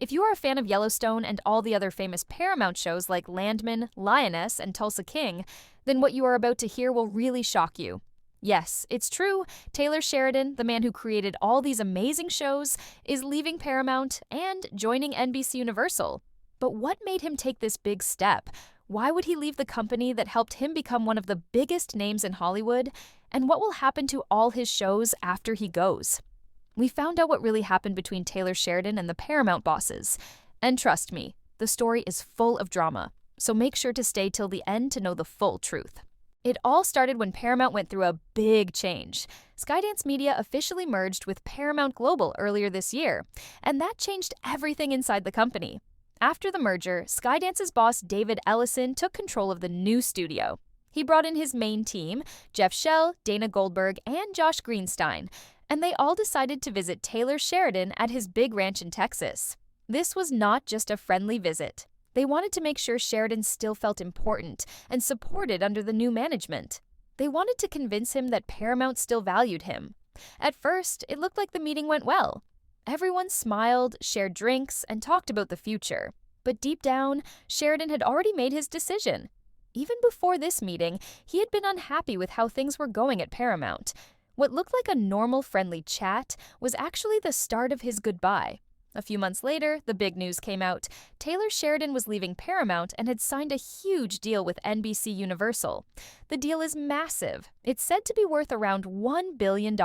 If you are a fan of Yellowstone and all the other famous Paramount shows like Landman, Lioness, and Tulsa King, then what you are about to hear will really shock you. Yes, it's true, Taylor Sheridan, the man who created all these amazing shows, is leaving Paramount and joining NBC Universal. But what made him take this big step? Why would he leave the company that helped him become one of the biggest names in Hollywood? And what will happen to all his shows after he goes? We found out what really happened between Taylor Sheridan and the Paramount bosses. And trust me, the story is full of drama, so make sure to stay till the end to know the full truth. It all started when Paramount went through a big change. Skydance Media officially merged with Paramount Global earlier this year, and that changed everything inside the company. After the merger, Skydance's boss David Ellison took control of the new studio. He brought in his main team, Jeff Shell, Dana Goldberg, and Josh Greenstein, and they all decided to visit Taylor Sheridan at his big ranch in Texas. This was not just a friendly visit. They wanted to make sure Sheridan still felt important and supported under the new management. They wanted to convince him that Paramount still valued him. At first, it looked like the meeting went well. Everyone smiled, shared drinks, and talked about the future. But deep down, Sheridan had already made his decision. Even before this meeting, he had been unhappy with how things were going at Paramount. What looked like a normal, friendly chat was actually the start of his goodbye. A few months later, the big news came out. Taylor Sheridan was leaving Paramount and had signed a huge deal with NBC Universal. The deal is massive. It's said to be worth around $1 billion.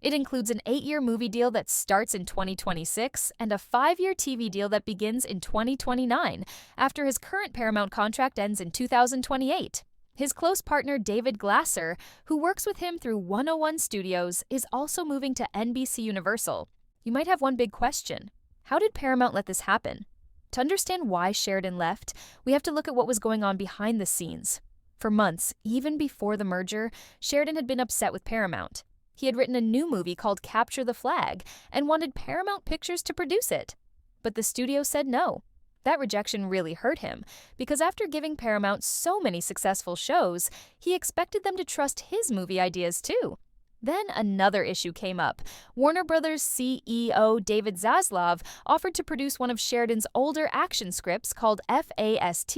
It includes an 8-year movie deal that starts in 2026 and a 5-year TV deal that begins in 2029, after his current Paramount contract ends in 2028. His close partner David Glasser, who works with him through 101 Studios, is also moving to NBC Universal. You might have one big question. How did Paramount let this happen? To understand why Sheridan left, we have to look at what was going on behind the scenes. For months, even before the merger, Sheridan had been upset with Paramount. He had written a new movie called Capture the Flag and wanted Paramount Pictures to produce it. But the studio said no. That rejection really hurt him, because after giving Paramount so many successful shows, he expected them to trust his movie ideas too. Then another issue came up. Warner Brothers CEO David Zaslav offered to produce one of Sheridan's older action scripts called FAST.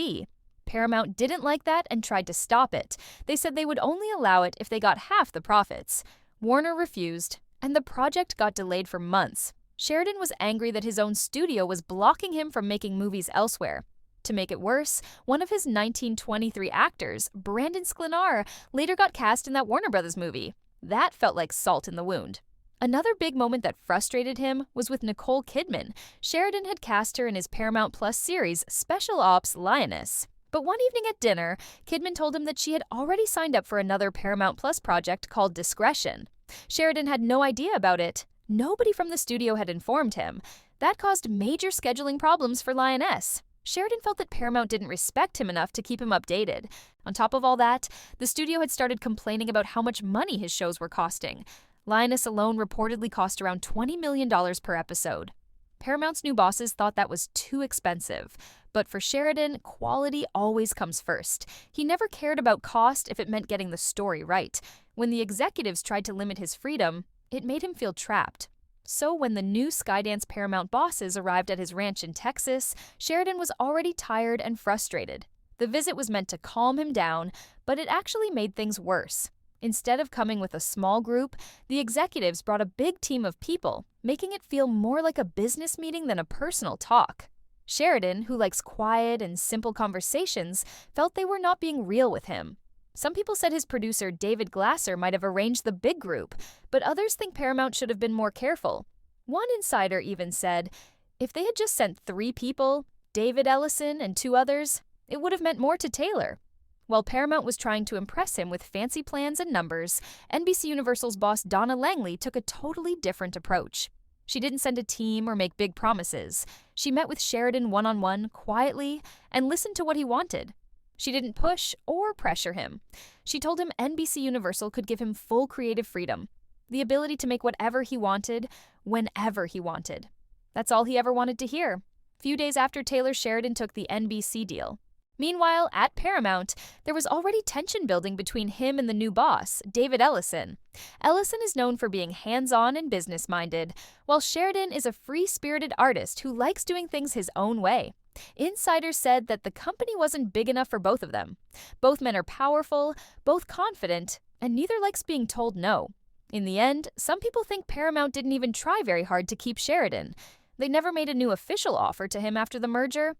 Paramount didn't like that and tried to stop it. They said they would only allow it if they got half the profits. Warner refused, and the project got delayed for months. Sheridan was angry that his own studio was blocking him from making movies elsewhere. To make it worse, one of his 1923 actors, Brandon Sklenar, later got cast in that Warner Brothers movie. That felt like salt in the wound. Another big moment that frustrated him was with Nicole Kidman. Sheridan had cast her in his Paramount Plus series, Special Ops Lioness. But one evening at dinner, Kidman told him that she had already signed up for another Paramount Plus project called Discretion. Sheridan had no idea about it. Nobody from the studio had informed him. That caused major scheduling problems for Lioness. Sheridan felt that Paramount didn't respect him enough to keep him updated. On top of all that, the studio had started complaining about how much money his shows were costing. Lioness alone reportedly cost around $20 million per episode. Paramount's new bosses thought that was too expensive. But for Sheridan, quality always comes first. He never cared about cost if it meant getting the story right. When the executives tried to limit his freedom, it made him feel trapped. So when the new Skydance Paramount bosses arrived at his ranch in Texas, Sheridan was already tired and frustrated. The visit was meant to calm him down, but it actually made things worse. Instead of coming with a small group, the executives brought a big team of people, making it feel more like a business meeting than a personal talk. Sheridan, who likes quiet and simple conversations, felt they were not being real with him. Some people said his producer David Glasser might have arranged the big group, but others think Paramount should have been more careful. One insider even said, if they had just sent 3 people, David Ellison and 2 others, it would have meant more to Taylor. While Paramount was trying to impress him with fancy plans and numbers, NBC Universal's boss Donna Langley took a totally different approach. She didn't send a team or make big promises. She met with Sheridan one-on-one, quietly, and listened to what he wanted. She didn't push or pressure him. She told him NBC Universal could give him full creative freedom, the ability to make whatever he wanted, whenever he wanted. That's all he ever wanted to hear. Few days after Taylor Sheridan took the NBC deal, Meanwhile, at Paramount, there was already tension building between him and the new boss, David Ellison. Ellison is known for being hands-on and business-minded, while Sheridan is a free-spirited artist who likes doing things his own way. Insiders said that the company wasn't big enough for both of them. Both men are powerful, both confident, and neither likes being told no. In the end, some people think Paramount didn't even try very hard to keep Sheridan. They never made a new official offer to him after the merger.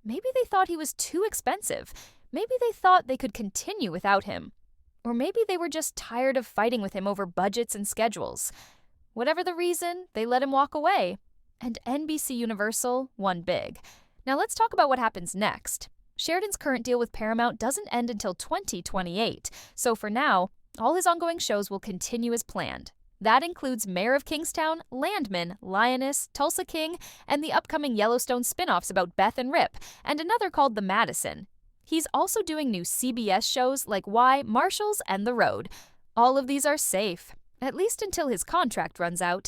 Maybe they thought he was too expensive. Maybe they thought they could continue without him. Or maybe they were just tired of fighting with him over budgets and schedules. Whatever the reason, they let him walk away. And NBC Universal won big. Now let's talk about what happens next. Sheridan's current deal with Paramount doesn't end until 2028, so for now, all his ongoing shows will continue as planned. That includes Mayor of Kingstown, Landman, Lioness, Tulsa King, and the upcoming Yellowstone spinoffs about Beth and Rip, and another called The Madison. He's also doing new CBS shows like Why, Marshalls, and The Road. All of these are safe, at least until his contract runs out.